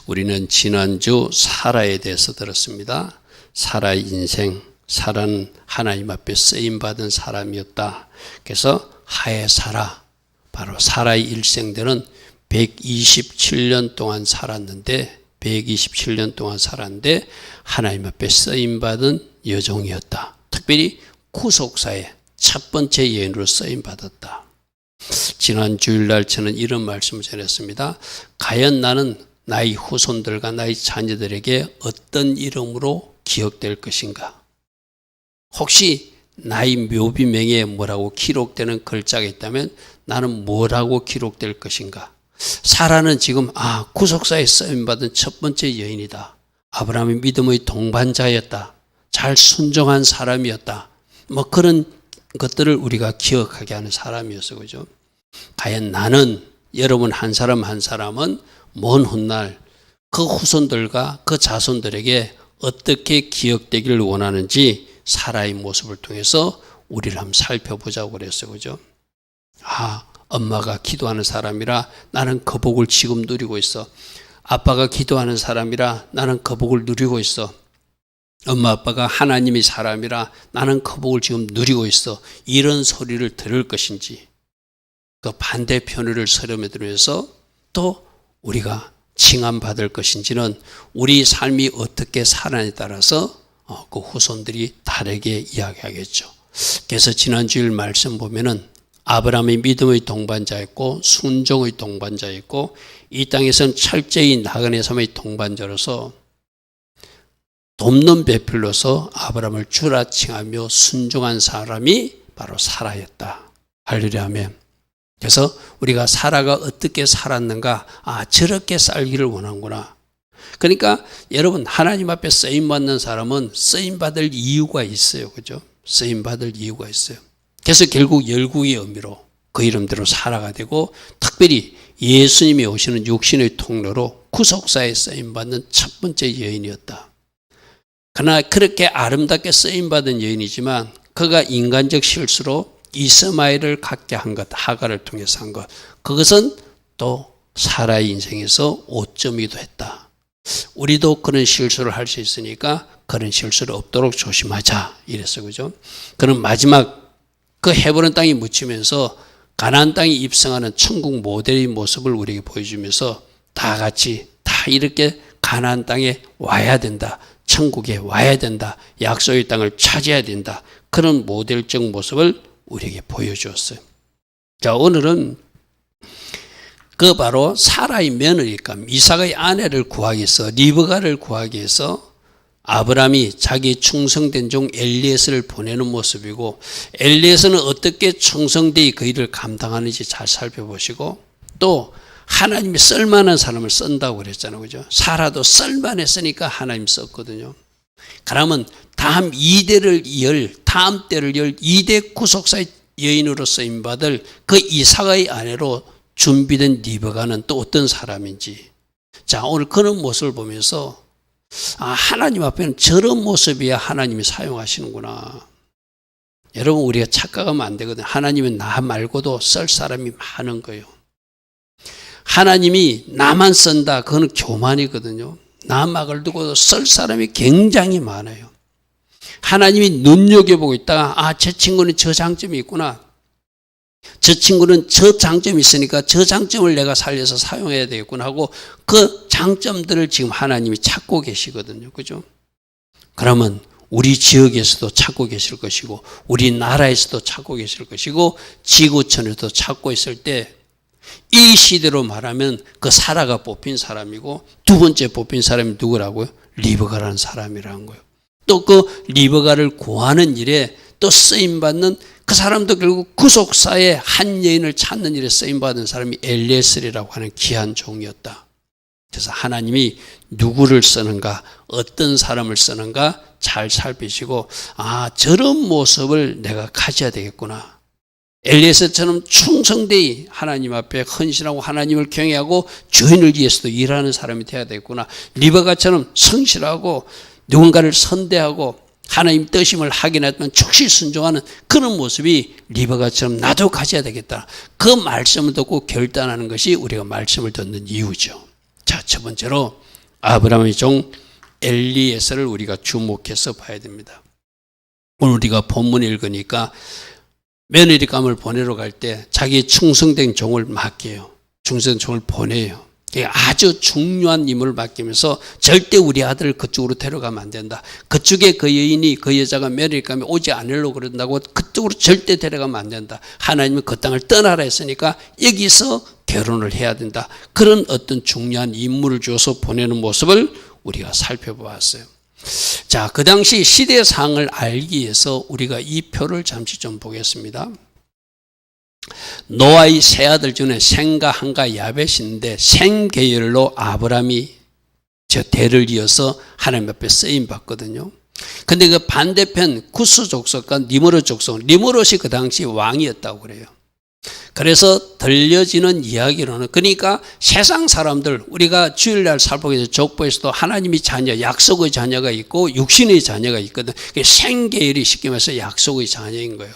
우리는 지난주 사라에 대해서 들었습니다. 사라의 인생, 사라는 하나님 앞에 쓰임받은 사람이었다. 그래서 하에 사라, 바로 사라의 일생들은 127년 동안 살았는데 하나님 앞에 쓰임받은 여종이었다. 특별히 구속사의 첫 번째 여인으로 쓰임받았다. 지난 주일날 저는 이런 말씀을 전했습니다. 과연 나는 나의 후손들과 나의 자녀들에게 어떤 이름으로 기억될 것인가? 혹시 나의 묘비명에 뭐라고 기록되는 글자가 있다면 나는 뭐라고 기록될 것인가? 사라는 지금 구속사에 쓰임받은 첫 번째 여인이다. 아브라함의 믿음의 동반자였다. 잘 순종한 사람이었다. 그런 것들을 우리가 기억하게 하는 사람이었어. 그죠? 과연 나는, 여러분 한 사람 한 사람은 먼 훗날 그 후손들과 그 자손들에게 어떻게 기억되기를 원하는지 사라의 모습을 통해서 우리를 한번 살펴보자고 그랬어요. 그죠? 엄마가 기도하는 사람이라 나는 그 복을 지금 누리고 있어. 아빠가 기도하는 사람이라 나는 그 복을 누리고 있어. 엄마 아빠가 하나님의 사람이라 나는 그 복을 지금 누리고 있어. 이런 소리를 들을 것인지, 그 반대편을 서름에 들으면서 또 우리가 칭함받을 것인지는 우리 삶이 어떻게 살아나에 따라서 그 후손들이 다르게 이야기하겠죠. 그래서 지난 주일 말씀 보면은 아브라함의 믿음의 동반자였고 순종의 동반자였고 이 땅에서는 철저히 나그네 삶의 동반자로서 돕는 배필로서 아브라함을 주라 칭하며 순종한 사람이 바로 사라였다. 할렐루야 아멘. 그래서 우리가 사라가 어떻게 살았는가, 저렇게 살기를 원하는구나. 그러니까 여러분 하나님 앞에 쓰임받는 사람은 쓰임받을 이유가 있어요. 그죠? 쓰임받을 이유가 있어요. 그래서 결국 열국의 의미로 그 이름대로 사라가 되고 특별히 예수님이 오시는 육신의 통로로 구속사에 쓰임받는 첫 번째 여인이었다. 그러나 그렇게 아름답게 쓰임받은 여인이지만 그가 인간적 실수로 이스마엘을 갖게 한 것, 하갈을 통해서 한 것, 그것은 또 사라의 인생에서 오점이기도 했다. 우리도 그런 실수를 할 수 있으니까 그런 실수를 없도록 조심하자 이랬어요. 그죠? 그는 마지막 그 헤브론 땅에 묻히면서 가나안 땅에 입성하는 천국 모델의 모습을 우리에게 보여주면서 다 같이 다 이렇게 가나안 땅에 와야 된다. 천국에 와야 된다. 약속의 땅을 차지해야 된다. 그런 모델적 모습을 우리에게 보여주었어요. 자, 오늘은 그 바로 사라의 며느리니까 이삭의 아내를 구하기 위해서, 리브가를 구하기 위해서 아브라함이 자기 충성된 종 엘리에스를 보내는 모습이고, 엘리에스는 어떻게 충성되이 그 일을 감당하는지 잘 살펴보시고, 또 하나님이 쓸만한 사람을 쓴다고 그랬잖아요. 그죠? 사라도 쓸만했으니까 하나님 썼거든요. 그러면 다음 때를 열 2대 구속사의 여인으로 쓰임받을 그 이삭의 아내로 준비된 리브가는 또 어떤 사람인지, 자, 오늘 그런 모습을 보면서 하나님 앞에는 저런 모습이야 하나님이 사용하시는구나. 여러분 우리가 착각하면 안 되거든요. 하나님은 나 말고도 쓸 사람이 많은 거예요. 하나님이 나만 쓴다, 그거는 교만이거든요. 나 막을 두고 쓸 사람이 굉장히 많아요. 하나님이 눈여겨보고 있다가 저 친구는 저 장점이 있구나. 저 친구는 저 장점이 있으니까 저 장점을 내가 살려서 사용해야 되겠구나 하고 그 장점들을 지금 하나님이 찾고 계시거든요. 그죠? 그러면 우리 지역에서도 찾고 계실 것이고 우리나라에서도 찾고 계실 것이고 지구촌에서도 찾고 있을 때 이 시대로 말하면 그 사라가 뽑힌 사람이고 두 번째 뽑힌 사람이 누구라고요? 리브가라는 사람이라는 거예요. 또 그 리브가를 구하는 일에 또 쓰임받는 그 사람도 결국 구속사의 한 여인을 찾는 일에 쓰임받은 사람이 엘리에셀이라고 하는 귀한 종이었다. 그래서 하나님이 누구를 쓰는가, 어떤 사람을 쓰는가 잘 살피시고 저런 모습을 내가 가져야 되겠구나. 엘리에셀처럼 충성되이 하나님 앞에 헌신하고 하나님을 경외하고 주인을 위해서도 일하는 사람이 되어야 되겠구나. 리브가처럼 성실하고 누군가를 선대하고 하나님 뜻임을 확인했던 즉시 순종하는 그런 모습이 리베카처럼 나도 가져야 되겠다. 그 말씀을 듣고 결단하는 것이 우리가 말씀을 듣는 이유죠. 자, 첫 번째로 아브라함의 종 엘리에서를 우리가 주목해서 봐야 됩니다. 오늘 우리가 본문을 읽으니까 며느리감을 보내러 갈 때 자기의 충성된 종을 맡겨요. 충성된 종을 보내요. 아주 중요한 임무를 맡기면서 절대 우리 아들을 그쪽으로 데려가면 안 된다. 그쪽에 그 여인이 그 여자가 며느리감에 오지 않으려고 그런다고 그쪽으로 절대 데려가면 안 된다. 하나님은 그 땅을 떠나라 했으니까 여기서 결혼을 해야 된다. 그런 어떤 중요한 임무를 주어서 보내는 모습을 우리가 살펴보았어요. 자, 그 당시 시대상을 알기 위해서 우리가 이 표를 잠시 좀 보겠습니다. 노아의 세 아들 중에 셈과 함과 야벳인데 셈 계열로 아브라함이 저 대를 이어서 하나님 앞에 쓰임 받거든요. 근데 그 반대편 구스 족속과 니므롯 족속, 니므롯이 그 당시 왕이었다고 그래요. 그래서 들려지는 이야기로는, 그러니까 세상 사람들, 우리가 주일날 살펴보게 족보에서도 하나님의 자녀, 약속의 자녀가 있고 육신의 자녀가 있거든. 셈 계열이 쉽게 말해서 약속의 자녀인 거예요.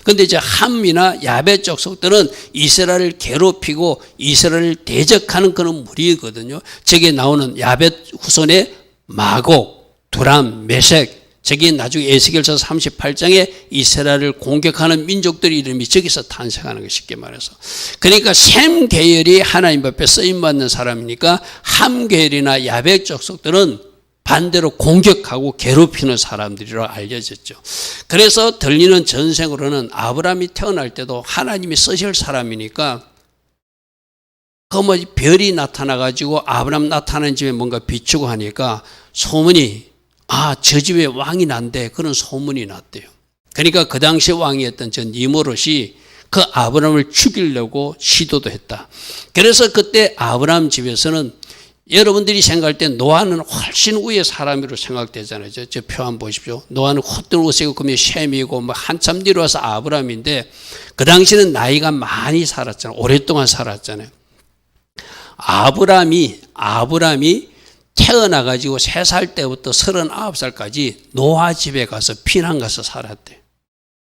근데 이제 함이나 야벳 족속들은 이스라엘을 괴롭히고 이스라엘을 대적하는 그런 무리거든요. 저게 나오는 야벳 후손의 마곡, 두람, 메색, 저게 나중에 에스겔서 38장에 이스라엘을 공격하는 민족들 이름이 저기서 탄생하는 거 쉽게 말해서. 그러니까 셈 계열이 하나님 앞에 쓰임받는 사람이니까 함 계열이나 야벳 족속들은 반대로 공격하고 괴롭히는 사람들이라고 알려졌죠. 그래서 들리는 전생으로는 아브라함이 태어날 때도 하나님이 쓰실 사람이니까 그 뭐 별이 나타나가지고 아브라함 나타나는 집에 뭔가 비추고 하니까 소문이 저 집에 왕이 난대, 그런 소문이 났대요. 그러니까 그 당시 왕이었던 저 니므롯이 그 아브라함을 죽이려고 시도도 했다. 그래서 그때 아브라함 집에서는 여러분들이 생각할 때 노아는 훨씬 위의 사람으로 생각되잖아요. 저 표 한번 보십시오. 노아는 헛들 옷이고 그러면 셈이고 뭐 한참 뒤로 와서 아브라함인데 그 당시는 나이가 많이 살았잖아요. 오랫동안 살았잖아요. 아브라함이 태어나가지고 3살 때부터 39살까지 노아 집에 가서 피난 가서 살았대요.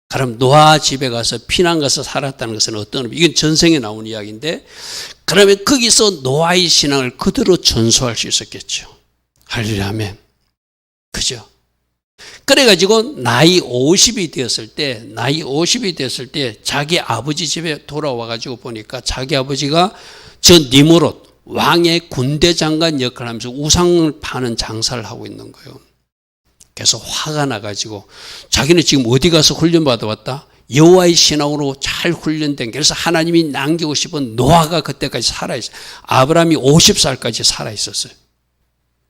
그럼 노아 집에 가서 피난 가서 살았다는 것은 어떤 의미? 이건 전생에 나온 이야기인데, 그러면 거기서 노아의 신앙을 그대로 전수할 수 있었겠죠. 할렐루야 아멘. 그죠? 그래가지고 나이 50이 되었을 때 자기 아버지 집에 돌아와가지고 보니까 자기 아버지가 저 니므롯 왕의 군대 장관 역할을 하면서 우상을 파는 장사를 하고 있는 거예요. 그래서 화가 나가지고 자기는 지금 어디 가서 훈련받아 왔다? 여호와의 신앙으로 잘 훈련된, 그래서 하나님이 남기고 싶은 노아가 그때까지 살아있어요. 아브라함이 50살까지 살아있었어요.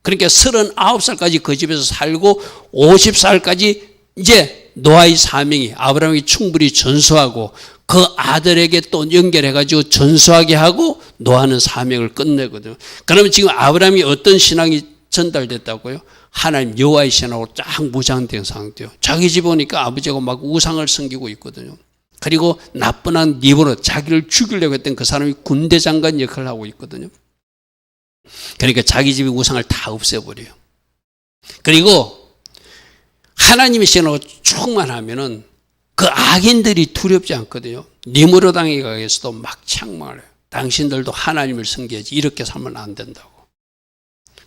그러니까 39살까지 그 집에서 살고 50살까지 이제 노아의 사명이 아브라함이 충분히 전수하고 그 아들에게 또 연결해가지고 전수하게 하고 노아는 사명을 끝내거든요. 그러면 지금 아브라함이 어떤 신앙이 전달됐다고요? 하나님 여호와의 신앙으로 쫙 무장된 상태요. 자기 집에 오니까 아버지가 막 우상을 섬기고 있거든요. 그리고 나쁜 니므롯, 자기를 죽이려고 했던 그 사람이 군대 장관 역할을 하고 있거든요. 그러니까 자기 집의 우상을 다 없애버려요. 그리고 하나님의 신앙으로 충만하면은 그 악인들이 두렵지 않거든요. 니므롯 왕에 가서도 막 책망을 해요. 당신들도 하나님을 섬겨야지, 이렇게 살면 안 된다고.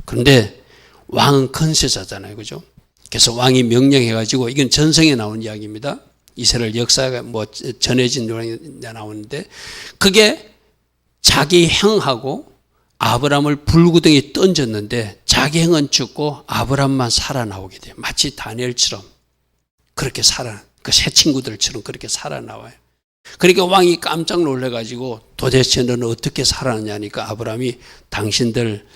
그런데 왕은 건세자잖아요. 그죠? 그래서 왕이 명령해가지고, 이건 전생에 나온 이야기입니다. 이스라엘 역사가 뭐 전해진 내용이 나오는데, 그게 자기 형하고 아브라함을 불구덩이에 던졌는데 자기 형은 죽고 아브라함만 살아나오게 돼요. 마치 다니엘처럼 그렇게 그 새 친구들처럼 그렇게 살아나와요. 그러니까 왕이 깜짝 놀래가지고 도대체 너는 어떻게 살아나냐니까 아브라함이 당신들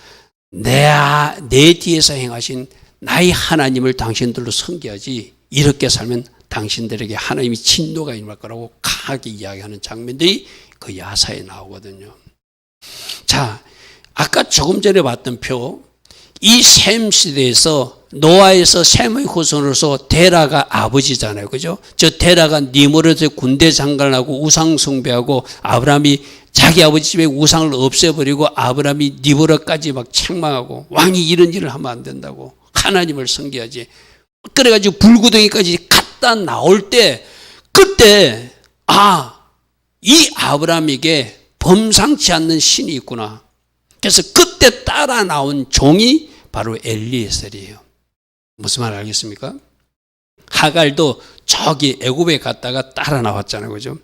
내 뒤에서 행하신 나의 하나님을 당신들로 섬겨야지, 이렇게 살면 당신들에게 하나님이 진노가 임할 거라고 강하게 이야기하는 장면들이 그 야사에 나오거든요. 자, 아까 조금 전에 봤던 표, 이 셈 시대에서 노아에서 셈의 후손으로서 데라가 아버지잖아요. 그죠? 저 데라가 니므롯의 군대 장관하고 우상 숭배하고 아브라함이 자기 아버지 집에 우상을 없애버리고 아브라함이 니므롯까지 막 책망하고 왕이 이런 일을 하면 안 된다고, 하나님을 섬겨야지. 그래가지고 불구덩이까지 갔다 나올 때 그때 이 아브라함에게 범상치 않는 신이 있구나. 그래서 그때 따라 나온 종이 바로 엘리에셀이에요. 무슨 말 알겠습니까? 하갈도 저기 애굽에 갔다가 따라 나왔잖아요. 그죠?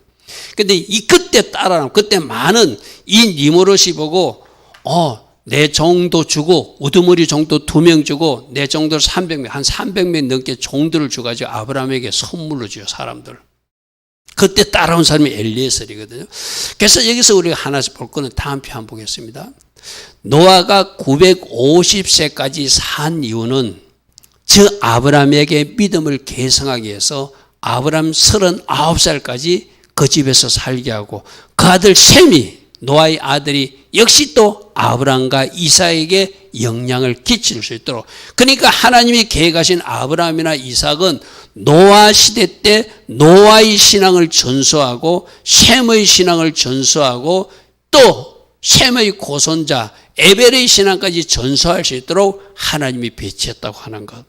근데 그때 따라 나온 그때 많은 이 니므롯이 보고 내 정도 주고 우두머리 정도 2명 주고 내 정도를 300명 한 300명 넘게 종들을 주가지고 아브라함에게 선물로 줘요. 사람들. 그때 따라온 사람이 엘리에셀이거든요. 그래서 여기서 우리가 하나씩 볼 거는 다음 편 한번 보겠습니다. 노아가 950세까지 산 이유는 저 아브라함에게 믿음을 계승하기 위해서 아브라함 39살까지 그 집에서 살게 하고 그 아들 셈이 노아의 아들이 역시 또 아브라함과 이삭에게 영향을 끼칠 수 있도록 그러니까 하나님이 계획하신 아브라함이나 이삭은 노아 시대 때 노아의 신앙을 전수하고 셈의 신앙을 전수하고 또 셈의 고손자 에벨의 신앙까지 전수할 수 있도록 하나님이 배치했다고 하는 것.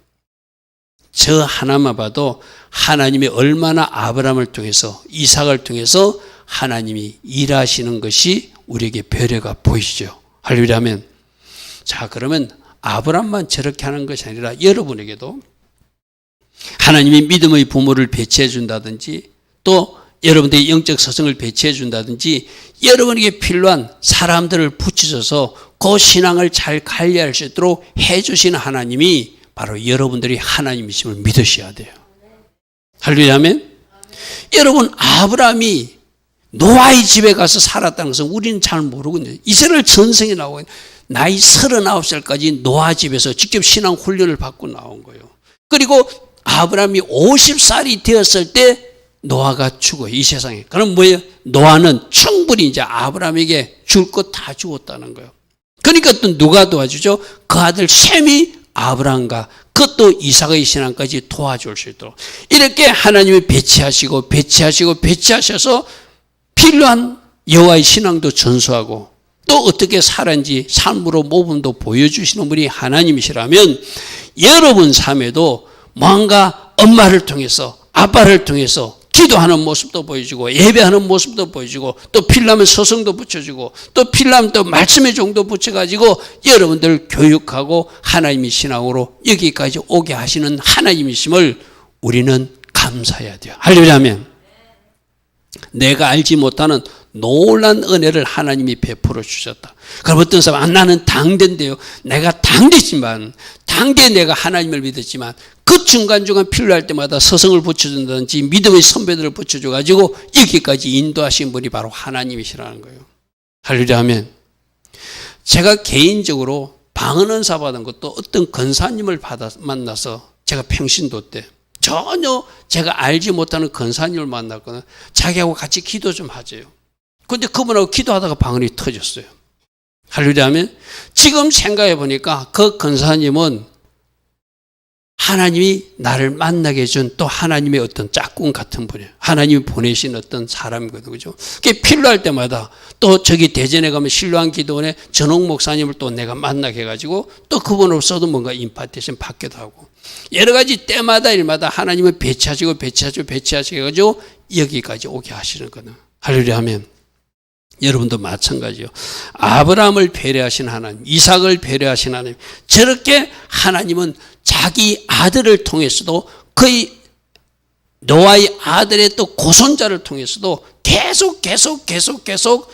저 하나만 봐도 하나님이 얼마나 아브라함을 통해서 이삭을 통해서 하나님이 일하시는 것이 우리에게 배려가 보이시죠. 할렐루야 하면 자 그러면 아브라함만 저렇게 하는 것이 아니라 여러분에게도 하나님이 믿음의 부모를 배치해 준다든지 또 여러분들의 영적 서성을 배치해 준다든지 여러분에게 필요한 사람들을 붙이셔서 그 신앙을 잘 관리할 수 있도록 해 주시는 하나님이 바로 여러분들이 하나님이심을 믿으셔야 돼요. 할렐루야 하면 여러분 아브라함이 노아의 집에 가서 살았다는 것은 우리는 잘 모르거든요. 이스라엘 전성에 나오고 나이 39살까지 노아 집에서 직접 신앙 훈련을 받고 나온 거예요. 그리고 아브라함이 50살이 되었을 때 노아가 죽어요. 이 세상에. 그럼 뭐예요? 노아는 충분히 이제 아브라함에게 줄 것 다 주었다는 거예요. 그러니까 또 누가 도와주죠? 그 아들 셈이 아브라함과 그것도 이삭의 신앙까지 도와줄 수 있도록 이렇게 하나님이 배치하셔서 필요한 여호와의 신앙도 전수하고 또 어떻게 살았는지 삶으로 모범도 보여주시는 분이 하나님이시라면 여러분 삶에도 뭔가 엄마를 통해서 아빠를 통해서 기도하는 모습도 보여주고 예배하는 모습도 보여주고 또 필요하면 서성도 붙여주고 또 필요하면 또 말씀의 종도 붙여가지고 여러분들 교육하고 하나님의 신앙으로 여기까지 오게 하시는 하나님이심을 우리는 감사해야 돼요. 할렐루야 하면 내가 알지 못하는 놀란 은혜를 하나님이 베풀어 주셨다. 그럼 어떤 사람 나는 당대인데요. 내가 당대지만 당대에 내가 하나님을 믿었지만 그 중간중간 필요할 때마다 서성을 붙여준다든지 믿음의 선배들을 붙여줘가지고 여기까지 인도하신 분이 바로 하나님이시라는 거예요. 할렐루야 하면 제가 개인적으로 방언은사 받은 것도 어떤 권사님을 만나서 제가 평신도 때 전혀 제가 알지 못하는 권사님을 만났거나 자기하고 같이 기도 좀 하재요. 그런데 그분하고 기도하다가 방언이 터졌어요. 할렐루야 하면 지금 생각해 보니까 그 권사님은 하나님이 나를 만나게 해준 또 하나님의 어떤 짝꿍 같은 분이에요. 하나님이 보내신 어떤 사람이거든요. 그죠? 그게 필요할 때마다 또 저기 대전에 가면 신로한 기도원에 전홍 목사님을 또 내가 만나게 해가지고 또 그분으로서도 뭔가 임파테이션 받기도 하고 여러 가지 때마다 일마다 하나님을 배치하시고 해가지고 여기까지 오게 하시는 거는 할렐루야 하면 여러분도 마찬가지요. 아브라함을 배려하신 하나님, 이삭을 배려하신 하나님, 저렇게 하나님은 자기 아들을 통해서도 거의 노아의 아들의 또 고손자를 통해서도 계속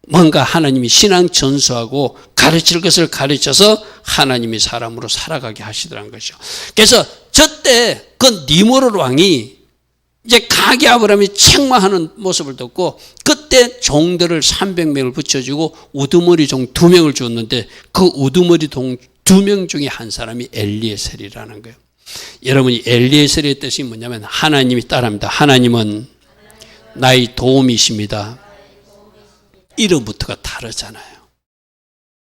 뭔가 하나님이 신앙 전수하고 가르칠 것을 가르쳐서 하나님이 사람으로 살아가게 하시더란 것이죠. 그래서 저때 그 니므롯 왕이 이제 가게 아브라함이 책망하는 모습을 듣고 그때 종들을 300명을 붙여주고 우두머리 종 2명을 줬는데 그 우두머리 종 2명 중에 한 사람이 엘리에셀이라는 거예요. 여러분이 엘리에셀의 뜻이 뭐냐면 하나님이 따라합니다. 하나님은 나의 도움이십니다. 이름부터가 다르잖아요.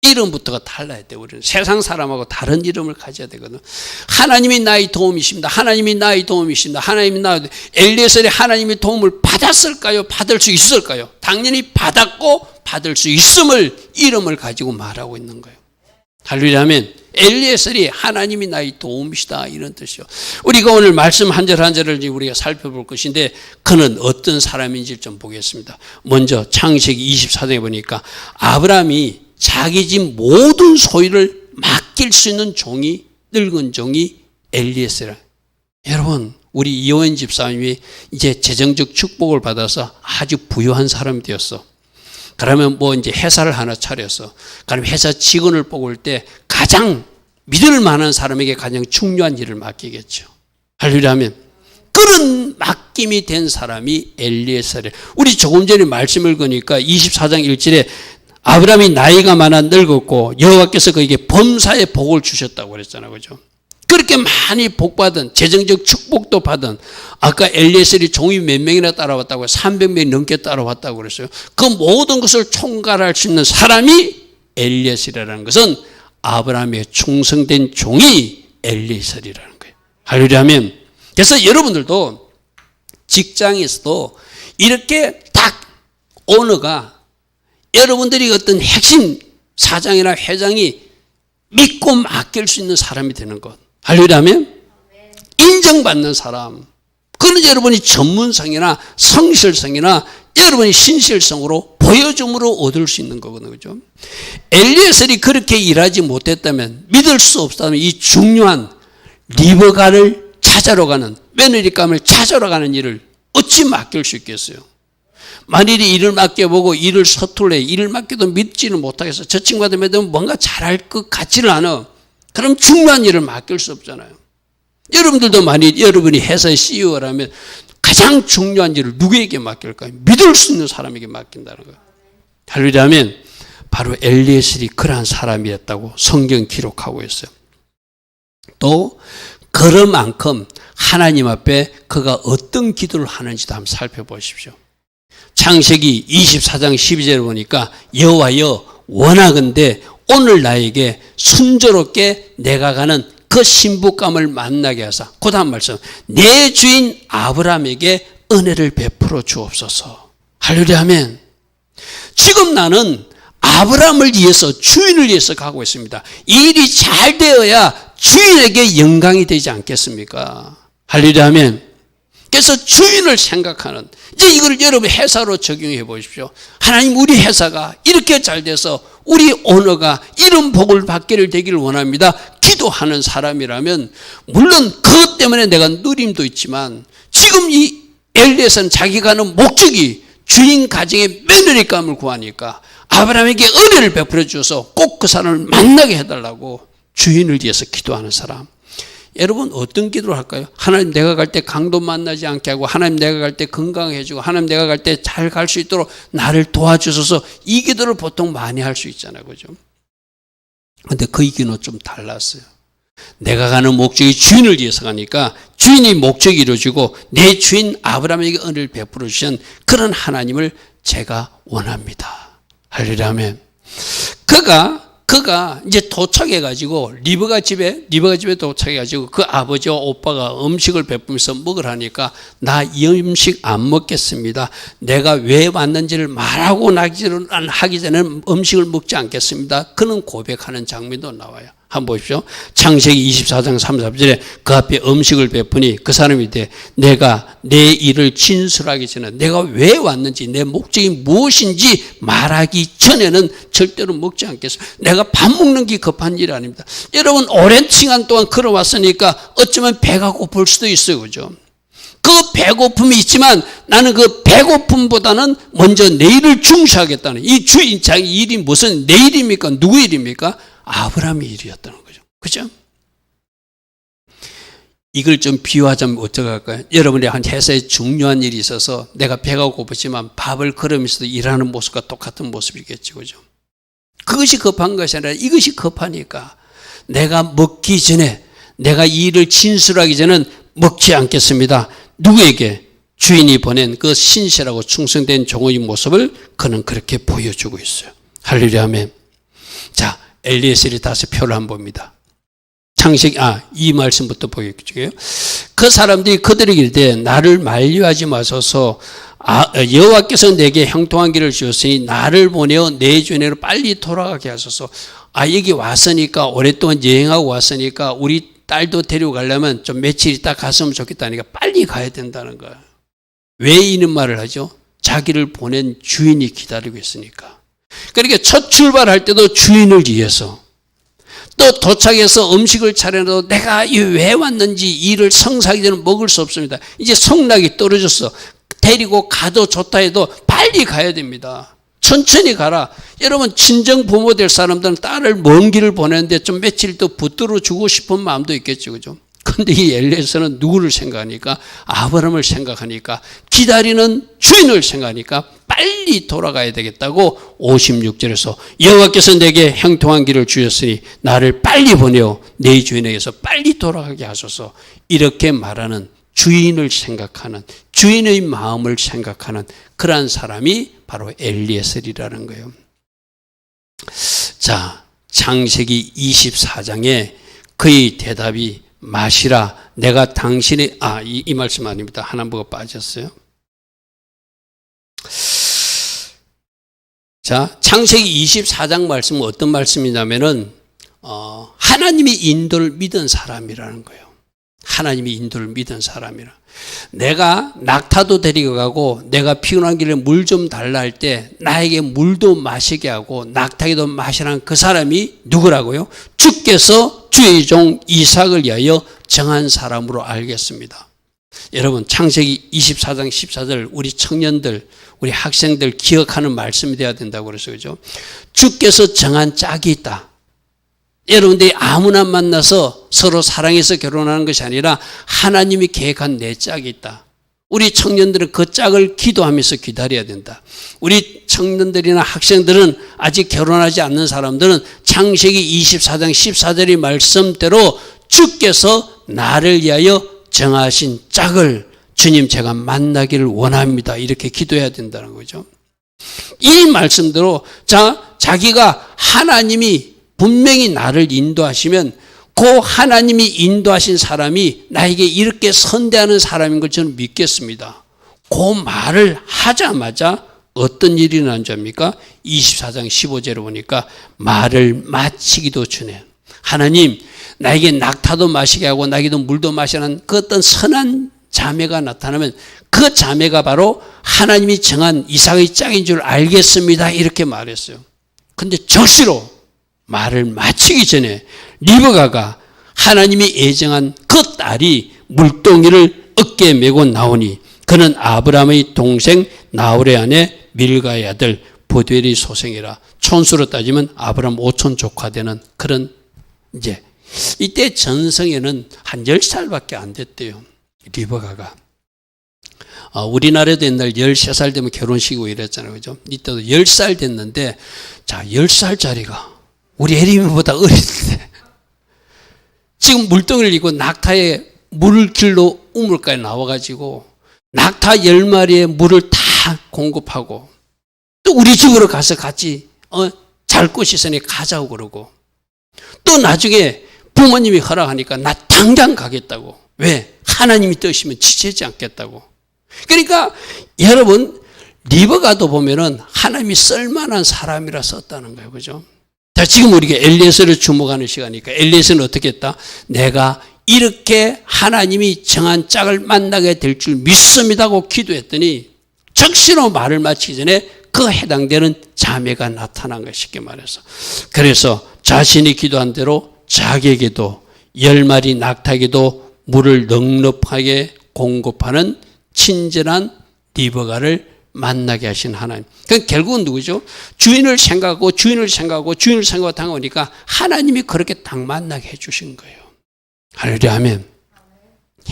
이름부터가 달라야 돼. 우리는 세상 사람하고 다른 이름을 가져야 되거든. 하나님이 나의 도움이십니다. 하나님이 나의 도움이십니다. 하나님이 나의 엘리에셀이 하나님의 도움을 받았을까요? 받을 수 있을까요? 당연히 받았고 받을 수 있음을 이름을 가지고 말하고 있는 거예요. 할렐루야면 엘리에셀이 하나님이 나의 도움이시다 이런 뜻이요. 우리가 오늘 말씀 한 절 한 절을 우리가 살펴볼 것인데 그는 어떤 사람인지 좀 보겠습니다. 먼저 창세기 24장에 보니까 아브라함이 자기 집 모든 소유를 맡길 수 있는 종이 늙은 종이 엘리에셀. 여러분 우리 이호연 집사님이 이제 재정적 축복을 받아서 아주 부유한 사람이 되었어. 그러면 뭐 이제 회사를 하나 차렸어. 그럼 회사 직원을 뽑을 때 가장 믿을 만한 사람에게 가장 중요한 일을 맡기겠죠. 할렐루야면 그런 맡김이 된 사람이 엘리에셀이에요. 우리 조금 전에 말씀을 보니까 24장 1절에 아브라함이 나이가 많아 늙었고 여호와께서 그에게 범사의 복을 주셨다고 그랬잖아요. 그죠? 그렇게 많이 복받은 재정적 축복도 받은 아까 엘리에셀이 종이 몇 명이나 따라왔다고 300명이 넘게 따라왔다고 그랬어요. 그 모든 것을 총괄할 수 있는 사람이 엘리에셀이라는 것은 아브라함의 충성된 종이 엘리에셀이라는 거예요. 할렐루야면 그래서 여러분들도 직장에서도 이렇게 딱 오너가 여러분들이 어떤 핵심 사장이나 회장이 믿고 맡길 수 있는 사람이 되는 것. 할렐루야면 인정받는 사람. 그건 여러분이 전문성이나 성실성이나 여러분이 신실성으로 보여줌으로 얻을 수 있는 거거든요. 그죠? 엘리에셀이 그렇게 일하지 못했다면 믿을 수 없다면 이 중요한 리버가를 찾아러 가는 며느리감을 찾아러 가는 일을 어찌 맡길 수 있겠어요? 만일에 일을 맡겨보고 일을 서툴러 일을 맡겨도 믿지는 못하겠어. 저 친구한테 믿으면 뭔가 잘할 것 같지를 않아. 그럼 중요한 일을 맡길 수 없잖아요. 여러분들도 만일 여러분이 회사의 CEO라면 가장 중요한 일을 누구에게 맡길까요? 믿을 수 있는 사람에게 맡긴다는 거예요. 할렐루야면 바로 엘리에셀이 그러한 사람이었다고 성경 기록하고 있어요. 또 그만큼 하나님 앞에 그가 어떤 기도를 하는지도 한번 살펴보십시오. 창세기 24장 12절에 보니까 여호와여 원하건대 오늘 나에게 순조롭게 내가 가는 그 신부감을 만나게 하사 그 다음 말씀 내 주인 아브라함에게 은혜를 베풀어 주옵소서. 할렐루야면 지금 나는 아브라함을 위해서 주인을 위해서 가고 있습니다. 일이 잘 되어야 주인에게 영광이 되지 않겠습니까? 할렐루야면 그래서 주인을 생각하는 이제 이걸 여러분 회사로 적용해 보십시오. 하나님 우리 회사가 이렇게 잘 돼서 우리 오너가 이런 복을 받기를 되기를 원합니다. 기도하는 사람이라면 물론 그것 때문에 내가 누림도 있지만 지금 이 엘리에셀은 자기가 하는 목적이 주인 가정의 며느리감을 구하니까 아브라함에게 은혜를 베풀어 주어서 꼭 그 사람을 만나게 해달라고 주인을 위해서 기도하는 사람. 여러분 어떤 기도를 할까요? 하나님 내가 갈 때 강도 만나지 않게 하고 하나님 내가 갈 때 건강해 주고 하나님 내가 갈 때 잘 갈 수 있도록 나를 도와주셔서 이 기도를 보통 많이 할 수 있잖아요. 그죠? 근데 그 기도는 좀 달랐어요. 내가 가는 목적이 주인을 위해서 가니까 주인이 목적이 이루어지고 내 주인 아브라함에게 은혜를 베풀어 주신 그런 하나님을 제가 원합니다. 할렐루야. 그가 이제 도착해가지고 리브가 집에 도착해가지고 그 아버지와 오빠가 음식을 베풀면서 먹으라니까 나 이 음식 안 먹겠습니다. 내가 왜 왔는지를 말하고 하기 전에 음식을 먹지 않겠습니다. 그는 고백하는 장면도 나와요. 한번 보십시오. 창세기 24장 3, 4절에 그 앞에 음식을 베푸니 그 사람이 내가 내 일을 진술하기 전에 내가 왜 왔는지 내 목적이 무엇인지 말하기 전에는 절대로 먹지 않겠습니다. 내가 밥 먹는 게 급한 일 아닙니다. 여러분 오랜 시간 동안 걸어왔으니까 어쩌면 배가 고플 수도 있어요. 그죠? 그 배고픔이 있지만 나는 그 배고픔보다는 먼저 내 일을 중시하겠다는 이 주인 자기 일이 무슨 내 일입니까? 누구 일입니까? 아브라함의 일이었다는 거죠. 그죠? 이걸 좀 비유하자면 어떻게 할까요? 여러분이 한 회사에 중요한 일이 있어서 내가 배가 고프지만 밥을 걸으면서도 일하는 모습과 똑같은 모습이겠죠. 그죠? 그것이 급한 것이 아니라 이것이 급하니까 내가 먹기 전에 내가 이 일을 진술하기 전에는 먹지 않겠습니다. 누구에게? 주인이 보낸 그 신실하고 충성된 종의 모습을 그는 그렇게 보여주고 있어요. 할렐루야 아멘. 자, 엘리에셀이 다시 표를 한번 봅니다. 이 말씀부터 보여줄게요. 그 사람들이 그들에게 이르되 나를 만류하지 마소서 여호와께서 내게 형통한 길을 주셨으니 나를 보내어 내 주인에게로 빨리 돌아가게 하소서. 여기 왔으니까, 오랫동안 여행하고 왔으니까 우리 딸도 데리고 가려면 좀 며칠 있다 갔으면 좋겠다니까 빨리 가야 된다는 거야. 왜 이런 말을 하죠? 자기를 보낸 주인이 기다리고 있으니까. 그러니까 첫 출발할 때도 주인을 위해서, 또 도착해서 음식을 차려도 내가 왜 왔는지 일을 성사하기 전에 먹을 수 없습니다. 이제 성락이 떨어졌어. 데리고 가도 좋다 해도 빨리 가야 됩니다. 천천히 가라. 여러분, 친정 부모 될 사람들은 딸을 먼 길을 보내는데 좀 며칠 더 붙들어 주고 싶은 마음도 있겠죠. 그죠? 근데 이 엘리에서는 누구를 생각하니까? 아브라함을 생각하니까, 기다리는 주인을 생각하니까 빨리 돌아가야 되겠다고 56절에서 여호와께서 내게 형통한 길을 주셨으니 나를 빨리 보내어 내 주인에게서 빨리 돌아가게 하소서. 이렇게 말하는, 주인을 생각하는, 주인의 마음을 생각하는 그러한 사람이 바로 엘리에셀이라는 거예요. 자, 창세기 24장에 그의 대답이 마시라, 내가 당신의, 이 말씀 아닙니다. 하나님보고 빠졌어요. 자, 창세기 24장 말씀은 어떤 말씀이냐면은, 하나님이 인도를 믿은 사람이라는 거예요. 하나님이 인도를 믿은 사람이라. 내가 낙타도 데리고 가고 내가 피곤한 길에 물 좀 달라 할 때 나에게 물도 마시게 하고 낙타에도 마시라는 그 사람이 누구라고요? 주께서 주의 종 이삭을 위하여 정한 사람으로 알겠습니다. 여러분, 창세기 24장 14절 우리 청년들, 우리 학생들 기억하는 말씀이 되어야 된다고 그래서, 그죠? 주께서 정한 짝이 있다. 여러분들이 아무나 만나서 서로 사랑해서 결혼하는 것이 아니라 하나님이 계획한 내 짝이 있다. 우리 청년들은 그 짝을 기도하면서 기다려야 된다. 우리 청년들이나 학생들은 아직 결혼하지 않는 사람들은 창세기 24장 14절의 말씀대로 주께서 나를 위하여 정하신 짝을 주님 제가 만나기를 원합니다. 이렇게 기도해야 된다는 거죠. 이 말씀대로 자기가 하나님이 분명히 나를 인도하시면 그 하나님이 인도하신 사람이 나에게 이렇게 선대하는 사람인 걸 저는 믿겠습니다. 그 말을 하자마자 어떤 일이 일어난 줄 압니까? 24장 15절에 보니까 말을 마치기도 전에 하나님, 나에게 낙타도 마시게 하고 나에게도 물도 마시는 그 어떤 선한 자매가 나타나면 그 자매가 바로 하나님이 정한 이삭의 짝인 줄 알겠습니다. 이렇게 말했어요. 근데 적시로 말을 마치기 전에 리브가가 하나님이 예정한 그 딸이 물동이를 어깨에 메고 나오니 그는 아브라함의 동생 나홀의 아내 밀가의 아들 보두엘의 소생이라. 촌수로 따지면 아브라함 5촌 조카 되는 그런, 이제 이때 전성에는 한 10살밖에 안 됐대요. 리브가가. 우리나라도 옛날 13살 되면 결혼식이고 이랬잖아요. 그죠? 이때도 10살 됐는데, 자, 10살짜리가 우리 에리미보다 어린데 지금 물덩이를 입고 낙타에 물 길로 우물가에 나와가지고 낙타 10마리의 물을 다 공급하고 또 우리 집으로 가서 같이 잘 곳이 있으니 가자고 그러고 또 나중에 부모님이 허락하니까 나 당장 가겠다고. 왜? 하나님이 뜻이면 지체하지 않겠다고. 그러니까 여러분, 리브가도 보면은 하나님이 쓸만한 사람이라 썼다는 거예요. 그죠? 자, 지금 우리가 엘리에셀을 주목하는 시간이니까 엘리에셀은 어떻게 했다? 내가 이렇게 하나님이 정한 짝을 만나게 될 줄 믿습니다고 기도했더니 적시로 말을 마치기 전에 그 해당되는 자매가 나타난 거예요. 쉽게 말해서. 그래서 자신이 기도한 대로 자기에게도 10마리 낙타에게도 물을 넉넉하게 공급하는 친절한 리브가를 만나게 하신 하나님. 그러니까 결국은 누구죠? 주인을 생각하고 당하니까 하나님이 그렇게 딱 만나게 해주신 거예요. 할렐루야, 아멘.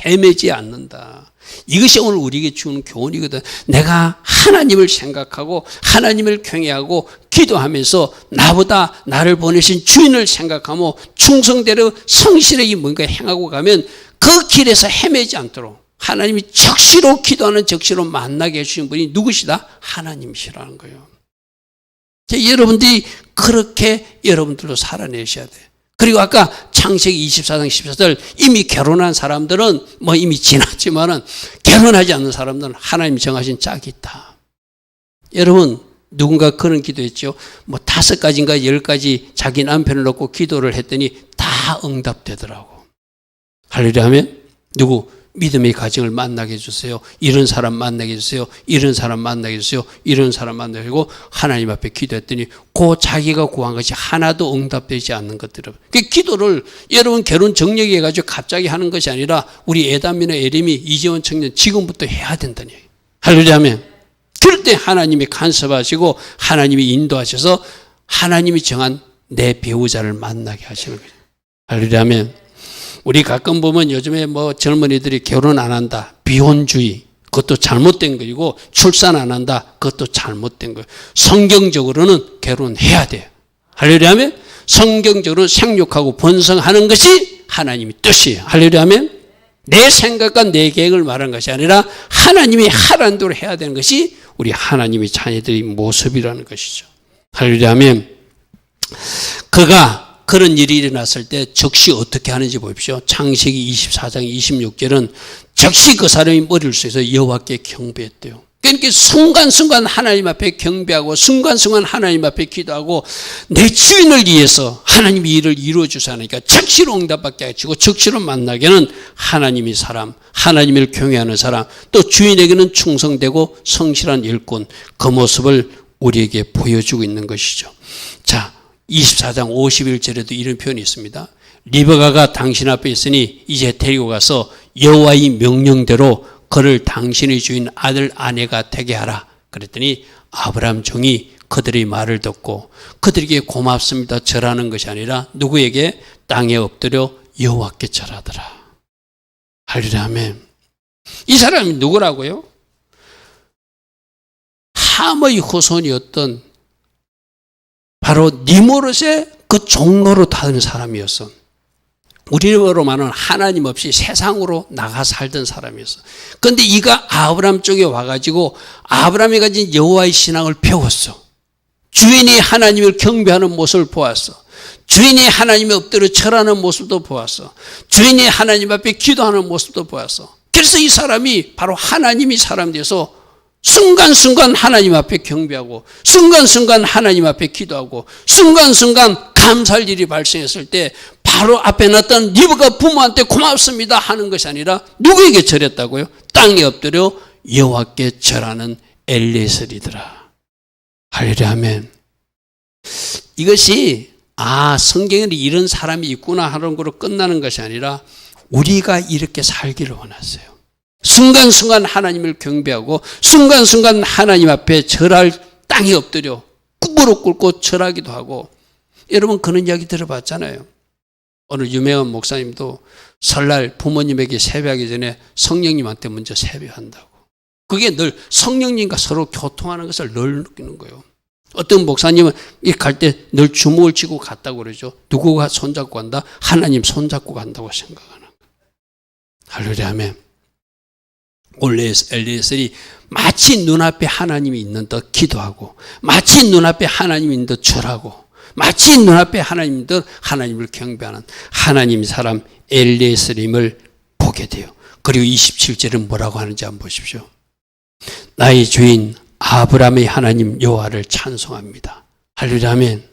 헤매지 않는다. 이것이 오늘 우리에게 주는 교훈이거든. 내가 하나님을 생각하고 하나님을 경외하고 기도하면서 나보다 나를 보내신 주인을 생각하며 충성대로 성실하게 뭔가 행하고 가면 그 길에서 헤매지 않도록 하나님이 적시로 기도하는 적시로 만나게 해주신 분이 누구시다? 하나님이시라는 거예요. 여러분들이 그렇게 여러분들도 살아내셔야 돼요. 그리고 아까 창세기 24장 14절 이미 결혼한 사람들은 뭐 이미 지났지만은 결혼하지 않는 사람들은 하나님이 정하신 짝이 있다. 여러분 누군가 그런 기도했죠. 뭐 5가지인가 10가지 자기 남편을 놓고 기도를 했더니 다 응답되더라고. 할렐루야 하면 누구? 믿음의 가정을 만나게 해주세요. 이런 사람 만나게 해주세요. 이런 사람 만나게 해주세요. 이런 사람 만나게 해주고 하나님 앞에 기도했더니 그 자기가 구한 것이 하나도 응답되지 않는 것들을. 그 기도를 여러분 결혼 정력이 해가지고 갑자기 하는 것이 아니라 우리 에담이나 에림이 이재원 청년 지금부터 해야 된다는 얘기예요. 할렐루야 하면 그럴 때 하나님이 간섭하시고 하나님이 인도하셔서 하나님이 정한 내 배우자를 만나게 하시는 거예요. 할렐루야 하면 우리 가끔 보면 요즘에 뭐 젊은이들이 결혼 안 한다. 비혼주의. 그것도 잘못된 거이고 출산 안 한다. 그것도 잘못된 거예요. 성경적으로는 결혼해야 돼요. 할렐루야 하면 성경적으로 생육하고 번성하는 것이 하나님의 뜻이에요. 할렐루야 하면 내 생각과 내 계획을 말하는 것이 아니라 하나님이 하라는 대로 해야 되는 것이 우리 하나님의 자녀들의 모습이라는 것이죠. 할렐루야 하면 그가 그런 일이 일어났을 때 즉시 어떻게 하는지 보십시오. 창세기 24장 26절은 즉시 그 사람이 머리를 숙여서 여호와께 경배했대요. 그러니까 순간순간 하나님 앞에 경배하고 순간순간 하나님 앞에 기도하고 내 주인을 위해서 하나님이 일을 이루어 주사니까 즉시로 응답받게 하시고 즉시로 만나게 하는 하나님의 사람, 하나님을 경외하는 사람, 또 주인에게는 충성되고 성실한 일꾼, 그 모습을 우리에게 보여주고 있는 것이죠. 자, 24장 51절에도 이런 표현이 있습니다. 리브가가 당신 앞에 있으니 이제 데리고 가서 여호와의 명령대로 그를 당신의 주인 아들 아내가 되게 하라. 그랬더니 아브라함 종이 그들의 말을 듣고 그들에게 고맙습니다 절하는 것이 아니라 누구에게? 땅에 엎드려 여호와께 절하더라. 할렐루야 아멘. 이 사람이 누구라고요? 함의 후손이었던 바로 니무롯의 그 종로로 타는 사람이었어. 우리로 말하면 하나님 없이 세상으로 나가 살던 사람이었어. 그런데 이가 아브라함 쪽에 와가지고 아브라함이 가진 여호와의 신앙을 배웠어. 주인이 하나님을 경배하는 모습을 보았어. 주인이 하나님에 엎드려 절하는 모습도 보았어. 주인이 하나님 앞에 기도하는 모습도 보았어. 그래서 이 사람이 바로 하나님이 사람 돼서 순간순간 하나님 앞에 경배하고 순간순간 하나님 앞에 기도하고 순간순간 감사할 일이 발생했을 때 바로 앞에 놨던 리브가 부모한테 고맙습니다 하는 것이 아니라 누구에게 절했다고요? 땅에 엎드려 여호와께 절하는 엘리에셀이더라. 할렐루야 아멘. 이것이 성경에는 이런 사람이 있구나 하는 거로 끝나는 것이 아니라 우리가 이렇게 살기를 원하세요. 순간순간 하나님을 경배하고 순간순간 하나님 앞에 절할 땅에 엎드려 무릎 꿇고 절하기도 하고. 여러분 그런 이야기 들어봤잖아요. 어느 유명한 목사님도 설날 부모님에게 세배하기 전에 성령님한테 먼저 세배한다고. 그게 늘 성령님과 서로 교통하는 것을 늘 느끼는 거예요. 어떤 목사님은 갈 때 늘 주먹을 쥐고 갔다고 그러죠. 누구가 손잡고 간다? 하나님 손잡고 간다고 생각하는 거예요. 할렐루야 아멘. 원래 엘리에셀이 마치 눈앞에 하나님이 있는 듯 기도하고 마치 눈앞에 하나님이 있는 듯 절하고 마치 눈앞에 하나님인 듯 하나님을 경배하는 하나님 사람 엘리에셀임을 보게 돼요. 그리고 27절은 뭐라고 하는지 한번 보십시오. 나의 주인 아브라함의 하나님 여호와를 찬송합니다. 할렐루야 아멘.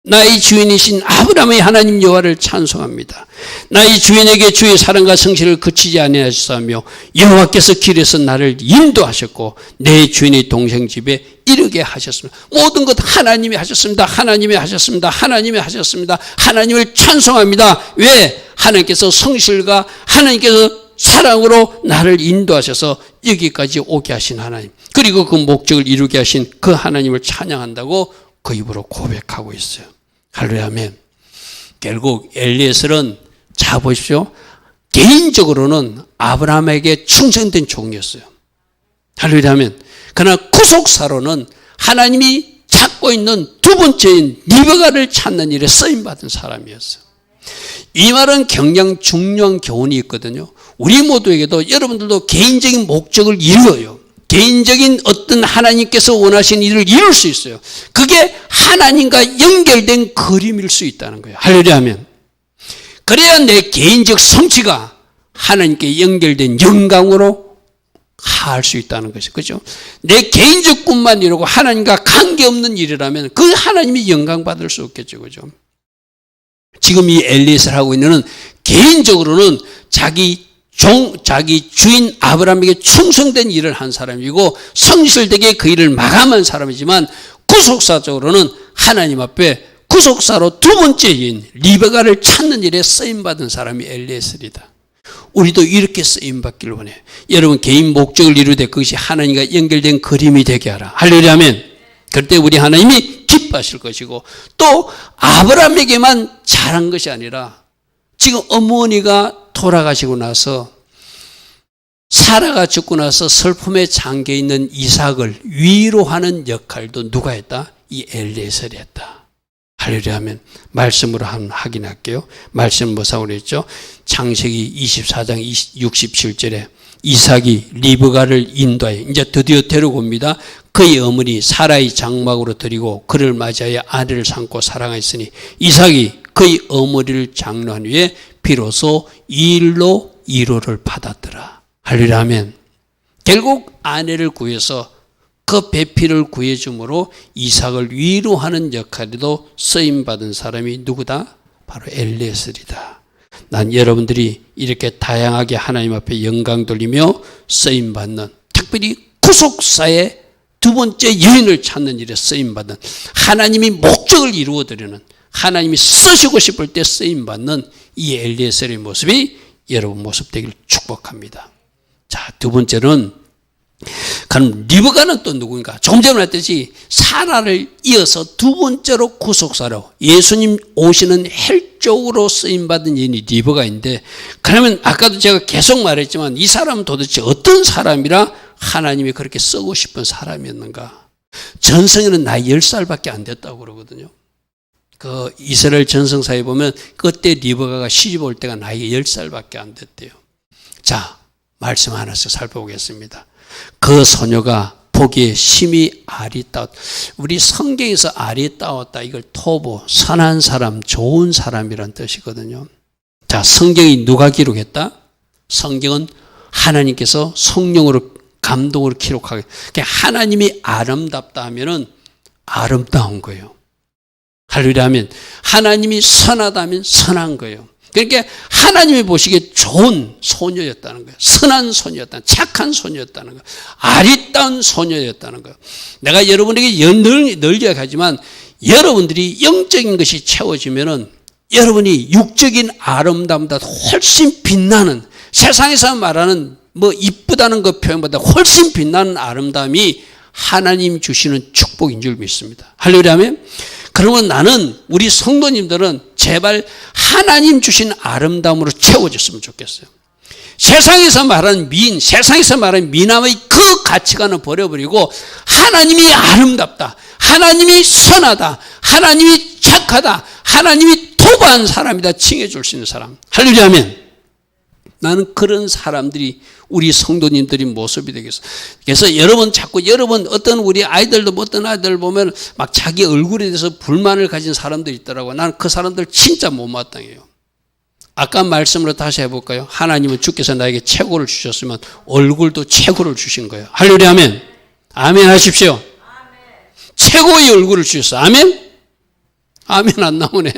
나의 주인이신 아브라함의 하나님 여호와를 찬송합니다. 나의 주인에게 주의 사랑과 성실을 그치지 아니하셨으며 여호와께서 길에서 나를 인도하셨고 내 주인의 동생 집에 이르게 하셨습니다. 모든 것 하나님이 하셨습니다. 하나님이 하셨습니다. 하나님이 하셨습니다. 하나님을 찬송합니다. 왜? 하나님께서 성실과 하나님께서 사랑으로 나를 인도하셔서 여기까지 오게 하신 하나님, 그리고 그 목적을 이루게 하신 그 하나님을 찬양한다고 그 입으로 고백하고 있어요. 할렐루야 아멘. 결국 엘리에셀은 자 보십시오. 개인적으로는 아브라함에게 충성된 종이었어요. 할렐루야 아멘. 그러나 구속사로는 하나님이 찾고 있는 두 번째인 리브가를 찾는 일에 쓰임받은 사람이었어요. 이 말은 굉장히 중요한 교훈이 있거든요. 우리 모두에게도 여러분들도 개인적인 목적을 이루어요. 개인적인 어떤 하나님께서 원하시는 일을 이룰 수 있어요. 그게 하나님과 연결된 그림일 수 있다는 거예요. 할렐루야 하면. 그래야 내 개인적 성취가 하나님께 연결된 영광으로 할 수 있다는 것이죠. 그죠? 내 개인적 꿈만 이루고 하나님과 관계없는 일이라면 그 하나님이 영광 받을 수 없겠죠. 그죠? 지금 이 엘리에셀 하고 있는 는 개인적으로는 자기 주인 아브라함에게 충성된 일을 한 사람이고 성실되게 그 일을 마감한 사람이지만 구속사적으로는 하나님 앞에 구속사로 두 번째 여인 리베가를 찾는 일에 쓰임받은 사람이 엘리에셀이다. 우리도 이렇게 쓰임받기를 원해요. 여러분 개인 목적을 이루되 그것이 하나님과 연결된 그림이 되게 하라. 할렐루야 아멘. 그럴 때 우리 하나님이 기뻐하실 것이고 또 아브라함에게만 잘한 것이 아니라 지금 어머니가 돌아가시고 나서 사라가 죽고 나서 슬픔에 잠겨 있는 이삭을 위로하는 역할도 누가 했다? 이 엘리에셀이 했다. 할렐루야 하면 말씀으로 한번 확인할게요. 말씀 뭐라고 그랬죠? 창세기 24장 67절에 이삭이 리브가를 인도하여 이제 드디어 데려옵니다. 그의 어머니 사라의 장막으로 드리고 그를 맞이하여 아내를 삼고 사랑하였으니 이삭이 그의 어머니를 장로한 후에 비로소 이 일로 위로를 받았더라. 할렐루야 하면 결국 아내를 구해서 그 배필을 구해줌으로 이삭을 위로하는 역할에도 쓰임받은 사람이 누구다? 바로 엘리에셀이다. 난 여러분들이 이렇게 다양하게 하나님 앞에 영광 돌리며 쓰임받는 특별히 구속사의 두 번째 여인을 찾는 일에 쓰임받는 하나님이 목적을 이루어드리는 하나님이 쓰시고 싶을 때 쓰임받는 이 엘리에셀의 모습이 여러분 모습 되길 축복합니다. 자, 두 번째는 그럼 리브가는 또 누구인가? 조금 전에 말했듯이 사라를 이어서 두 번째로 구속사로 예수님 오시는 헬쪽으로 쓰임받은 여인이 리브가인데 그러면 아까도 제가 계속 말했지만 이 사람은 도대체 어떤 사람이라 하나님이 그렇게 쓰고 싶은 사람이었는가? 전성에는 나이 10살밖에 안 됐다고 그러거든요. 그 이스라엘 전성사에 보면 그때 리브가가 시집 올 때가 나이 10살밖에 안 됐대요. 자, 말씀 하나씩 살펴보겠습니다. 그 소녀가 보기에 심히 아리따웠다. 우리 성경에서 아리따웠다 이걸 토보, 선한 사람, 좋은 사람이란 뜻이거든요. 자, 성경이 누가 기록했다? 성경은 하나님께서 성령으로 감동으로 기록하게. 하나님이 아름답다 하면은 아름다운 거예요. 할렐루야 하면 하나님이 선하다 하면 선한 거예요. 그러니까 하나님이 보시기에 좋은 소녀였다는 거예요. 선한 소녀였다는 거예요. 착한 소녀였다는 거예요. 아리따운 소녀였다는 거예요. 내가 여러분에게 늘 이야기하지만 여러분들이 영적인 것이 채워지면은 여러분이 육적인 아름다움보다 훨씬 빛나는 세상에서 말하는 뭐 이쁘다는 그 표현보다 훨씬 빛나는 아름다움이 하나님 주시는 축복인 줄 믿습니다. 할렐루야 하면 그러면 나는 우리 성도님들은 제발 하나님 주신 아름다움으로 채워졌으면 좋겠어요. 세상에서 말하는 미인, 세상에서 말하는 미남의 그 가치관을 버려버리고 하나님이 아름답다, 하나님이 선하다, 하나님이 착하다, 하나님이 토바한 사람이다 칭해 줄 수 있는 사람. 할렐루야 하면 나는 그런 사람들이 우리 성도님들이 모습이 되겠어. 그래서 여러분 어떤 우리 아이들도 어떤 아이들 보면 막 자기 얼굴에 대해서 불만을 가진 사람들이 있더라고요. 나는 그 사람들 진짜 못마땅해요. 아까 말씀으로 다시 해볼까요? 하나님은 주께서 나에게 최고를 주셨으면 얼굴도 최고를 주신 거예요. 할렐루야 아멘. 아멘 하십시오. 아멘. 최고의 얼굴을 주셨어. 아멘. 아멘 안 나오네.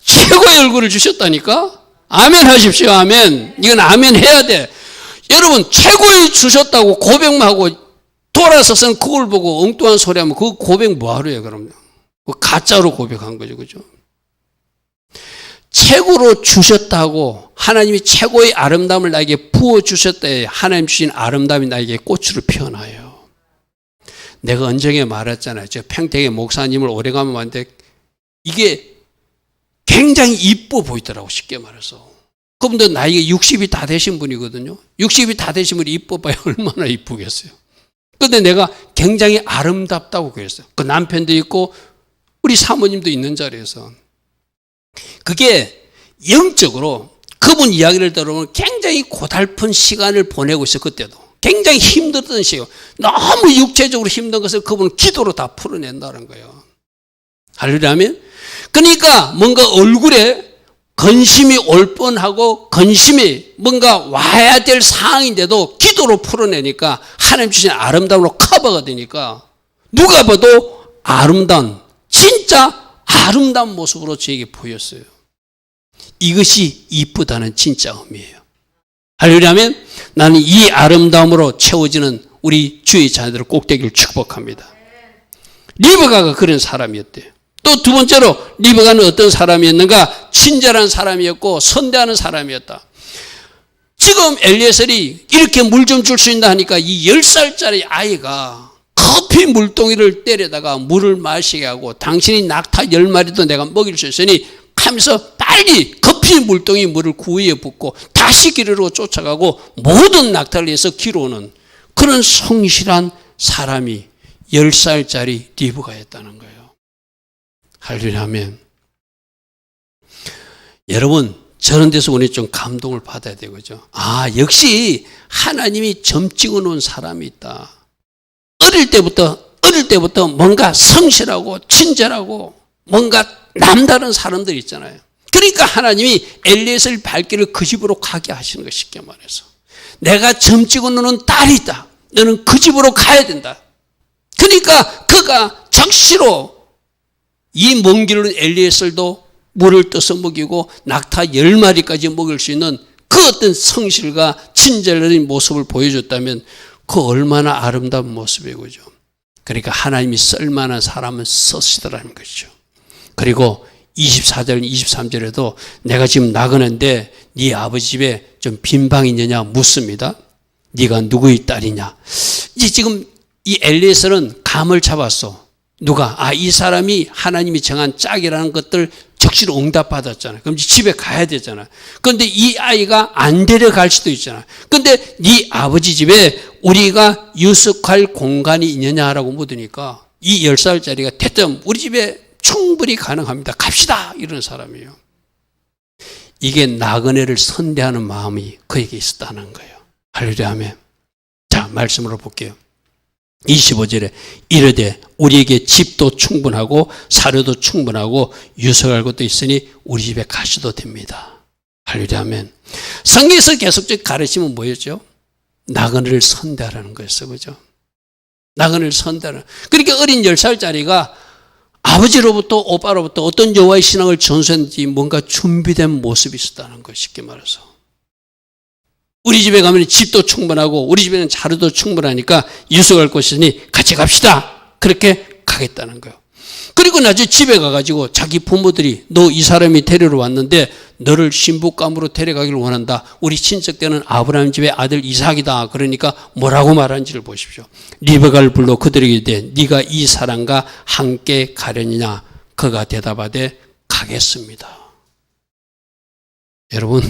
최고의 얼굴을 주셨다니까. 아멘 하십시오. 아멘. 이건 아멘 해야 돼. 여러분 최고의 주셨다고 고백만 하고 돌아서서는 그걸 보고 엉뚱한 소리 하면 그 고백 뭐하러 해요 그럼요. 가짜로 고백한 거죠. 그죠? 최고로 주셨다고 하나님이 최고의 아름다움을 나에게 부어주셨다. 하나님 주신 아름다움이 나에게 꽃으로 피어나요. 내가 언쟁에 말했잖아요. 저 평택의 목사님을 오래가면 봤는데 이게 굉장히 이뻐 보이더라고. 쉽게 말해서. 그분도 나이가 60이 다 되신 분이거든요. 60이 다 되신 분이 이뻐봐야 얼마나 이쁘겠어요. 그런데 내가 굉장히 아름답다고 그랬어요. 그 남편도 있고 우리 사모님도 있는 자리에서. 그게 영적으로 그분 이야기를 들어보면 굉장히 고달픈 시간을 보내고 있어요. 그때도. 굉장히 힘들던 시요. 너무 육체적으로 힘든 것을 그분은 기도로 다 풀어낸다는 거예요. 할렐루야. 그러니까 뭔가 얼굴에 근심이 올 뻔하고 근심이 뭔가 와야 될 상황인데도 기도로 풀어내니까 하나님 주신 아름다움으로 커버가 되니까 누가 봐도 아름다운, 진짜 아름다운 모습으로 저에게 보였어요. 이것이 이쁘다는 진짜 의미예요. 할렐루야. 나는 이 아름다움으로 채워지는 우리 주의 자녀들을 꼭 되기를 축복합니다. 리브가가 그런 사람이었대요. 또 두 번째로 리브가는 어떤 사람이었는가? 친절한 사람이었고 선대하는 사람이었다. 지금 엘리에셀이 이렇게 물 좀 줄 수 있나 하니까 이 10살짜리 아이가 커피 물동이를 때려다가 물을 마시게 하고 당신이 낙타 10마리도 내가 먹일 수 있으니 하면서 빨리 커피 물동이 물을 구위에 붓고 다시 길으로 쫓아가고 모든 낙타를 위해서 길어오는 그런 성실한 사람이 10살짜리 리브가였다는 거예요. 할렐루야. 여러분, 저런 데서 우리 좀 감동을 받아야 되겠죠. 역시 하나님이 점 찍어 놓은 사람이 있다. 어릴 때부터 뭔가 성실하고 친절하고 뭔가 남다른 사람들이 있잖아요. 그러니까 하나님이 엘리에셀 발길을 그 집으로 가게 하시는 거, 쉽게 말해서. 내가 점 찍어 놓은 딸이 있다. 너는 그 집으로 가야 된다. 그러니까 그가 적시로 이 먼 길로 엘리에셀도 물을 떠서 먹이고 낙타 10마리까지 먹일 수 있는 그 어떤 성실과 친절한 모습을 보여줬다면 그 얼마나 아름다운 모습이고, 그죠? 그러니까 하나님이 쓸만한 사람은 쓰시더라는 것이죠. 그리고 24절, 23절에도 내가 지금 나가는데 네 아버지 집에 좀 빈방이 있느냐 묻습니다. 네가 누구의 딸이냐? 이제 지금 이 엘리에셀은 감을 잡았어. 누가? 이 사람이 하나님이 정한 짝이라는 것들 적시로 응답받았잖아요. 그럼 집에 가야 되잖아요. 그런데 이 아이가 안 데려갈 수도 있잖아요. 그런데 네 아버지 집에 우리가 유숙할 공간이 있느냐라고 묻으니까 이 10살짜리가 대뜸 우리 집에 충분히 가능합니다. 갑시다. 이런 사람이에요. 이게 나그네를 선대하는 마음이 그에게 있었다는 거예요. 할렐루야. 자, 말씀으로 볼게요. 25절에 이르되 우리에게 집도 충분하고 사료도 충분하고 유석할 것도 있으니 우리 집에 가셔도 됩니다. 할렐루야. 성경에서 계속적 가르침은 뭐였죠? 나그네를 선대하라는 거였어, 그죠? 나그네를 선대하라는. 그러니까 어린 10살짜리가 아버지로부터 오빠로부터 어떤 여호와의 신앙을 전수했는지 뭔가 준비된 모습이 있었다는 거, 쉽게 말해서. 우리 집에 가면 집도 충분하고 우리 집에는 자료도 충분하니까 유숙할 곳이니 같이 갑시다. 그렇게 가겠다는 거예요. 그리고 나중에 집에 가가지고 자기 부모들이 너 이 사람이 데리러 왔는데 너를 신부감으로 데려가기를 원한다. 우리 친척들은 아브라함 집의 아들 이삭이다. 그러니까 뭐라고 말하는지를 보십시오. 리브가를 불러 그들에게 이르되 네가 이 사람과 함께 가려니냐? 그가 대답하되 가겠습니다. 여러분,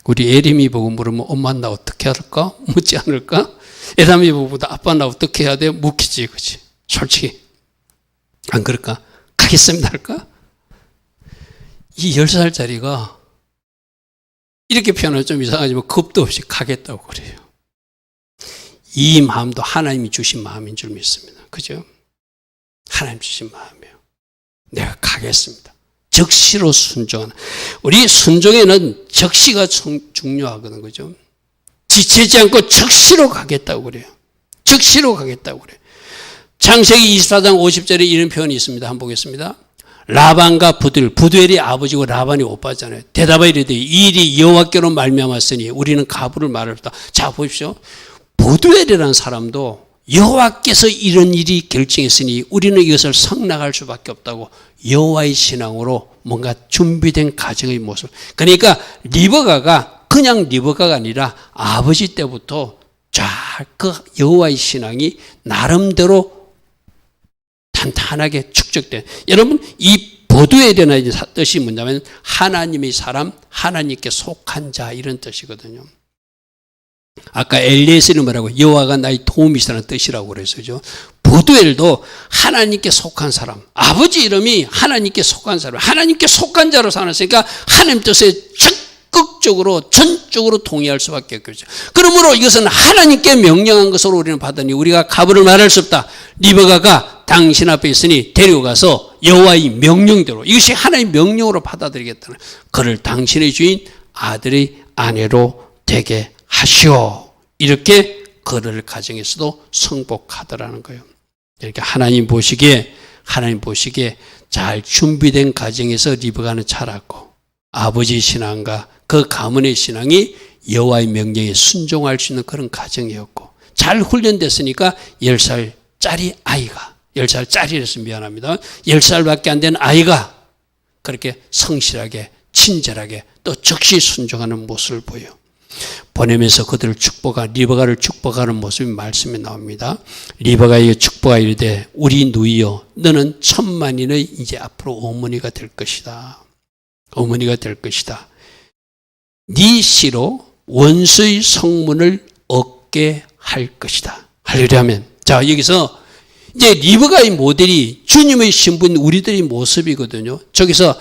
우리 에림이 보고 물으면 엄마 나 어떻게 할까? 묻지 않을까? 에람이 보고 아빠 나 어떻게 해야 돼? 묻히지, 그치? 솔직히 안 그럴까? 가겠습니다 할까? 이 10살짜리가 이렇게 표현하면 좀 이상하지만 겁도 없이 가겠다고 그래요. 이 마음도 하나님이 주신 마음인 줄 믿습니다. 그죠? 하나님 주신 마음이에요. 내가 가겠습니다. 적시로 순종하는. 우리 순종에는 적시가 중요하거든, 그죠? 지체지 않고 적시로 가겠다고 그래요. 적시로 가겠다고 그래요. 창세기 24장 50절에 이런 표현이 있습니다. 한번 보겠습니다. 라반과 부두엘이 아버지고 라반이 오빠잖아요. 대답하여 이르되 이 일이 여호와께로 말미암았으니 우리는 가부를 말했다. 자, 보십시오. 부두엘이라는 사람도 여호와께서 이런 일이 결정했으니 우리는 이것을 성락할 수밖에 없다고 여호와의 신앙으로 뭔가 준비된 가정의 모습. 그러니까 리브가가 그냥 리브가가 아니라 아버지 때부터 쫙 그 여호와의 신앙이 나름대로 탄탄하게 축적된. 여러분, 이 보두엘이라는 뜻이 뭐냐면 하나님의 사람, 하나님께 속한 자, 이런 뜻이거든요. 아까 엘리에셀이 뭐라고? 여호와가 나의 도움이시라는 뜻이라고 그랬어요. 보두엘도 하나님께 속한 사람, 아버지 이름이 하나님께 속한 사람, 하나님께 속한 자로 살았으니까 하나님 뜻에 적극 적극적으로 전적으로 동의할 수밖에 없겠죠. 그러므로 이것은 하나님께 명령한 것으로 우리는 받으니 우리가 가부를 말할 수 없다. 리브가가 당신 앞에 있으니 데리고 가서 여호와의 명령대로, 이것이 하나님의 명령으로 받아들이겠다는, 그를 당신의 주인 아들의 아내로 되게 하시오. 이렇게 그를 가정에서도 성복하더라는 거예요. 이렇게 하나님 보시기에 잘 준비된 가정에서 리브가는 자랐고, 아버지의 신앙과 그 가문의 신앙이 여호와의 명령에 순종할 수 있는 그런 가정이었고, 잘 훈련됐으니까 10살짜리 아이가, 10살짜리라서 미안합니다. 10살밖에 안 된 아이가 그렇게 성실하게 친절하게 또 즉시 순종하는 모습을 보여. 보내면서 그들을 리브가를 축복하는 모습이 말씀에 나옵니다. 리브가에게 축복하여 이르되 우리 누이여 너는 천만인의 이제 앞으로 어머니가 될 것이다. 어머니가 될 것이다. 네 씨로 원수의 성문을 얻게 할 것이다. 할렐루야. 자, 여기서 이제 리브가의 모델이 주님의 신분, 우리들의 모습이거든요. 저기서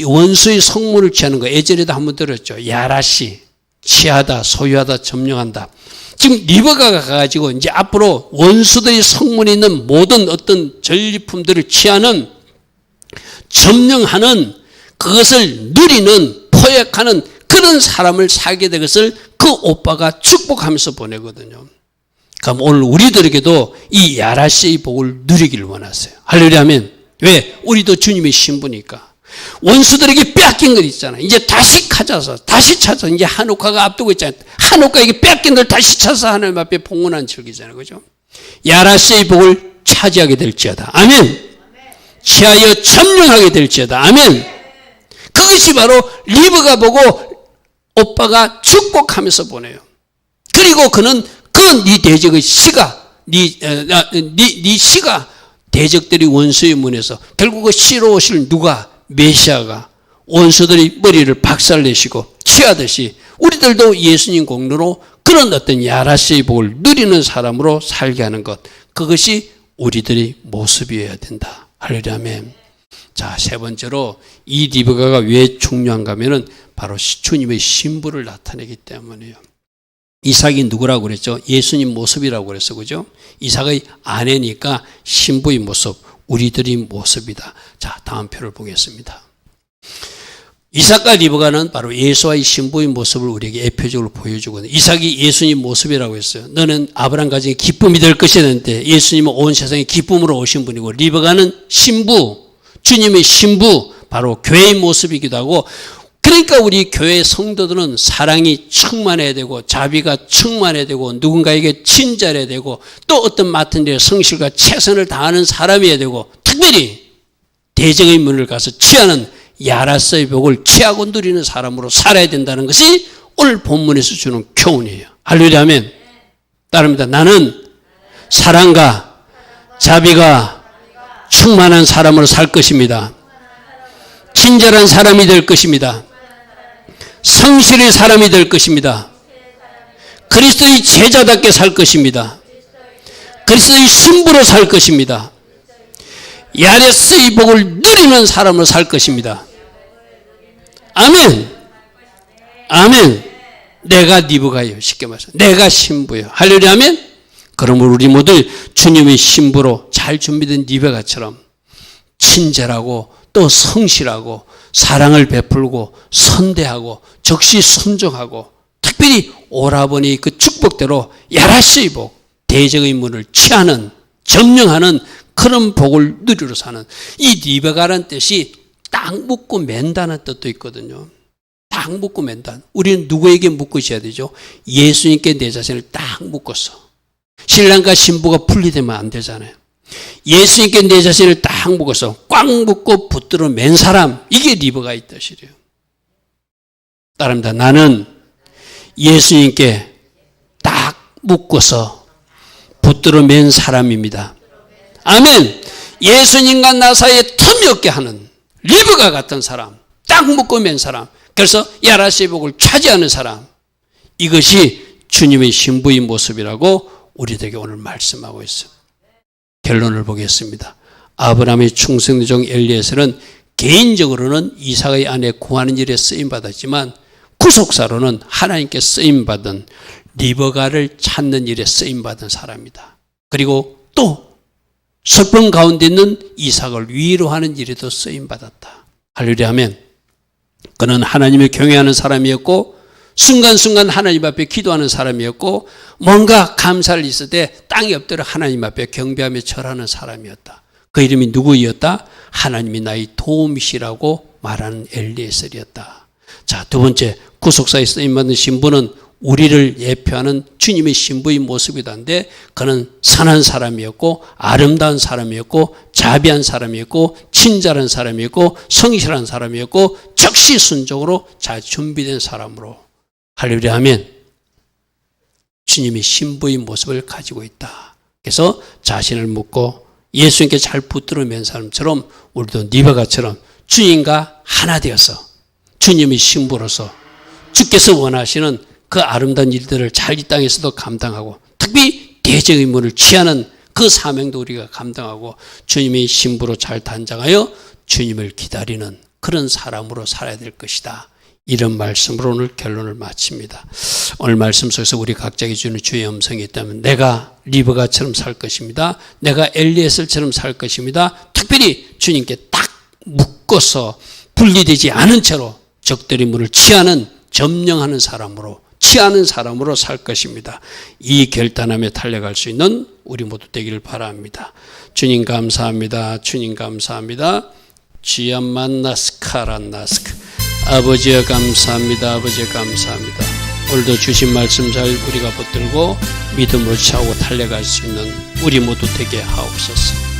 원수의 성문을 취하는 거 예전에도 한번 들었죠. 야라시, 취하다, 소유하다, 점령한다. 지금 리브가가 가가지고 이제 앞으로 원수들의 성문에 있는 모든 어떤 전리품들을 취하는, 점령하는, 그것을 누리는, 포획하는 그런 사람을 살게 된 것을 그 오빠가 축복하면서 보내거든요. 그럼 오늘 우리들에게도 이 야라시의 복을 누리기를 원하세요. 할렐루야. 왜? 우리도 주님의 신부니까. 원수들에게 빼앗긴 것 있잖아요. 이제 다시 찾아서 이제 한옥화가 앞두고 있잖아요. 한옥화에게 빼앗긴 걸 다시 찾아서 하나님 앞에 봉헌한 절기잖아요. 그죠? 야라시의 복을 차지하게 될지어다. 아멘. 취하여 점령하게 될지어다. 아멘. 그것이 바로 리브가 보고 오빠가 축복하면서 보내요. 그리고 그는 네 대적의 씨가, 네 씨가 대적들이 원수의 문에서 결국 그 씨로 오실 누가, 메시아가 원수들의 머리를 박살내시고 취하듯이 우리들도 예수님 공로로 그런 어떤 야라시의 복을 누리는 사람으로 살게 하는 것, 그것이 우리들의 모습이어야 된다. 할렐루야. 자, 세 번째로 이 리브가가 왜 중요한가 하면은 바로 주님의 신부를 나타내기 때문이에요. 이삭이 누구라고 그랬죠? 예수님 모습이라고 그랬어. 그죠? 이삭의 아내니까 신부의 모습, 우리들의 모습이다. 자, 다음 표를 보겠습니다. 이삭과 리브가는 바로 예수와의 신부의 모습을 우리에게 예표적으로 보여주거든요. 이삭이 예수님 모습이라고 했어요. 너는 아브라함 가정의 기쁨이 될 것이라 했는데 예수님은 온 세상에 기쁨으로 오신 분이고, 리브가는 신부, 주님의 신부, 바로 교회의 모습이기도 하고, 그러니까 우리 교회 성도들은 사랑이 충만해야 되고, 자비가 충만해야 되고, 누군가에게 친절해야 되고, 또 어떤 맡은 일에 성실과 최선을 다하는 사람이어야 되고, 특별히 대적의 문을 가서 취하는 야라스의 복을 취하고 누리는 사람으로 살아야 된다는 것이 오늘 본문에서 주는 교훈이에요. 할렐루야. 아멘. 따릅니다. 나는 사랑과 자비가 충만한 사람으로 살 것입니다. 친절한 사람이 될 것입니다. 성실의 사람이 될 것입니다. 그리스도의 제자답게 살 것입니다. 그리스도의 신부로 살 것입니다. 야레스의 복을 누리는 사람으로 살 것입니다. 아멘. 아멘. 내가 리브가요. 쉽게 말해서 내가 신부요. 할렐루야. 아멘. 그러므로 우리 모두 주님의 신부로 잘 준비된 리브가처럼 친절하고 또 성실하고 사랑을 베풀고 선대하고 적시 순종하고, 특별히 오라버니 그 축복대로 야라시의 복, 대적의 문을 취하는, 점령하는 그런 복을 누리러 사는, 이 리브가라는 뜻이 딱 묶고 맨다는 뜻도 있거든요. 딱 묶고 맨다. 우리는 누구에게 묶고 있어야 되죠? 예수님께 내 자신을 딱 묶었어. 신랑과 신부가 분리되면 안 되잖아요. 예수님께 내 자신을 딱 묶어서 꽉 묶고 붙들어 맨 사람, 이게 리브가의 뜻이래요. 따릅니다. 나는 예수님께 딱 묶어서 붙들어 맨 사람입니다. 아멘. 예수님과 나 사이에 틈이 없게 하는 리브가 같은 사람, 딱 묶고 맨 사람, 그래서 야라시의 복을 차지하는 사람, 이것이 주님의 신부의 모습이라고 우리에게 오늘 말씀하고 있어요. 결론을 보겠습니다. 아브라함의 충성종 엘리에셀은 개인적으로는 이삭의 아내 구하는 일에 쓰임받았지만 구속사로는 하나님께 쓰임받은 리버가를 찾는 일에 쓰임받은 사람이다. 그리고 또 슬픔 가운데 있는 이삭을 위로하는 일에도 쓰임받았다. 할렐루야 하면 그는 하나님을 경외하는 사람이었고 순간순간 하나님 앞에 기도하는 사람이었고 뭔가 감사를 있을 때 땅에 엎드려 하나님 앞에 경배하며 절하는 사람이었다. 그 이름이 누구였다? 하나님이 나의 도움이시라고 말하는 엘리에셀이었다. 자, 두 번째 구속사에 쓰임받은 신부는 우리를 예표하는 주님의 신부의 모습이다는데 그는 선한 사람이었고 아름다운 사람이었고 자비한 사람이었고 친절한 사람이었고 성실한 사람이었고 적시순종으로 잘 준비된 사람으로 할렐루야 하면 주님이 신부의 모습을 가지고 있다. 그래서 자신을 묻고 예수님께 잘 붙들어 맨 사람처럼 우리도 리베가처럼 주님과 하나 되어서 주님의 신부로서 주께서 원하시는 그 아름다운 일들을 잘 이 땅에서도 감당하고 특히 대적 의무를 취하는 그 사명도 우리가 감당하고 주님의 신부로 잘 단장하여 주님을 기다리는 그런 사람으로 살아야 될 것이다. 이런 말씀으로 오늘 결론을 마칩니다. 오늘 말씀 속에서 우리 각자에게 주는 주의 음성이 있다면 내가 리브가처럼 살 것입니다. 내가 엘리에셀처럼 살 것입니다. 특별히 주님께 딱 묶어서 분리되지 않은 채로 적들의 문을 취하는 점령하는 사람으로 살 것입니다. 이 결단함에 달려갈 수 있는 우리 모두 되기를 바랍니다. 주님 감사합니다. 주님 감사합니다. 지암만나스카란나스크 아버지여 감사합니다. 아버지여 감사합니다. 오늘도 주신 말씀 잘 우리가 붙들고 믿음으로 차고 달려갈 수 있는 우리 모두 되게 하옵소서.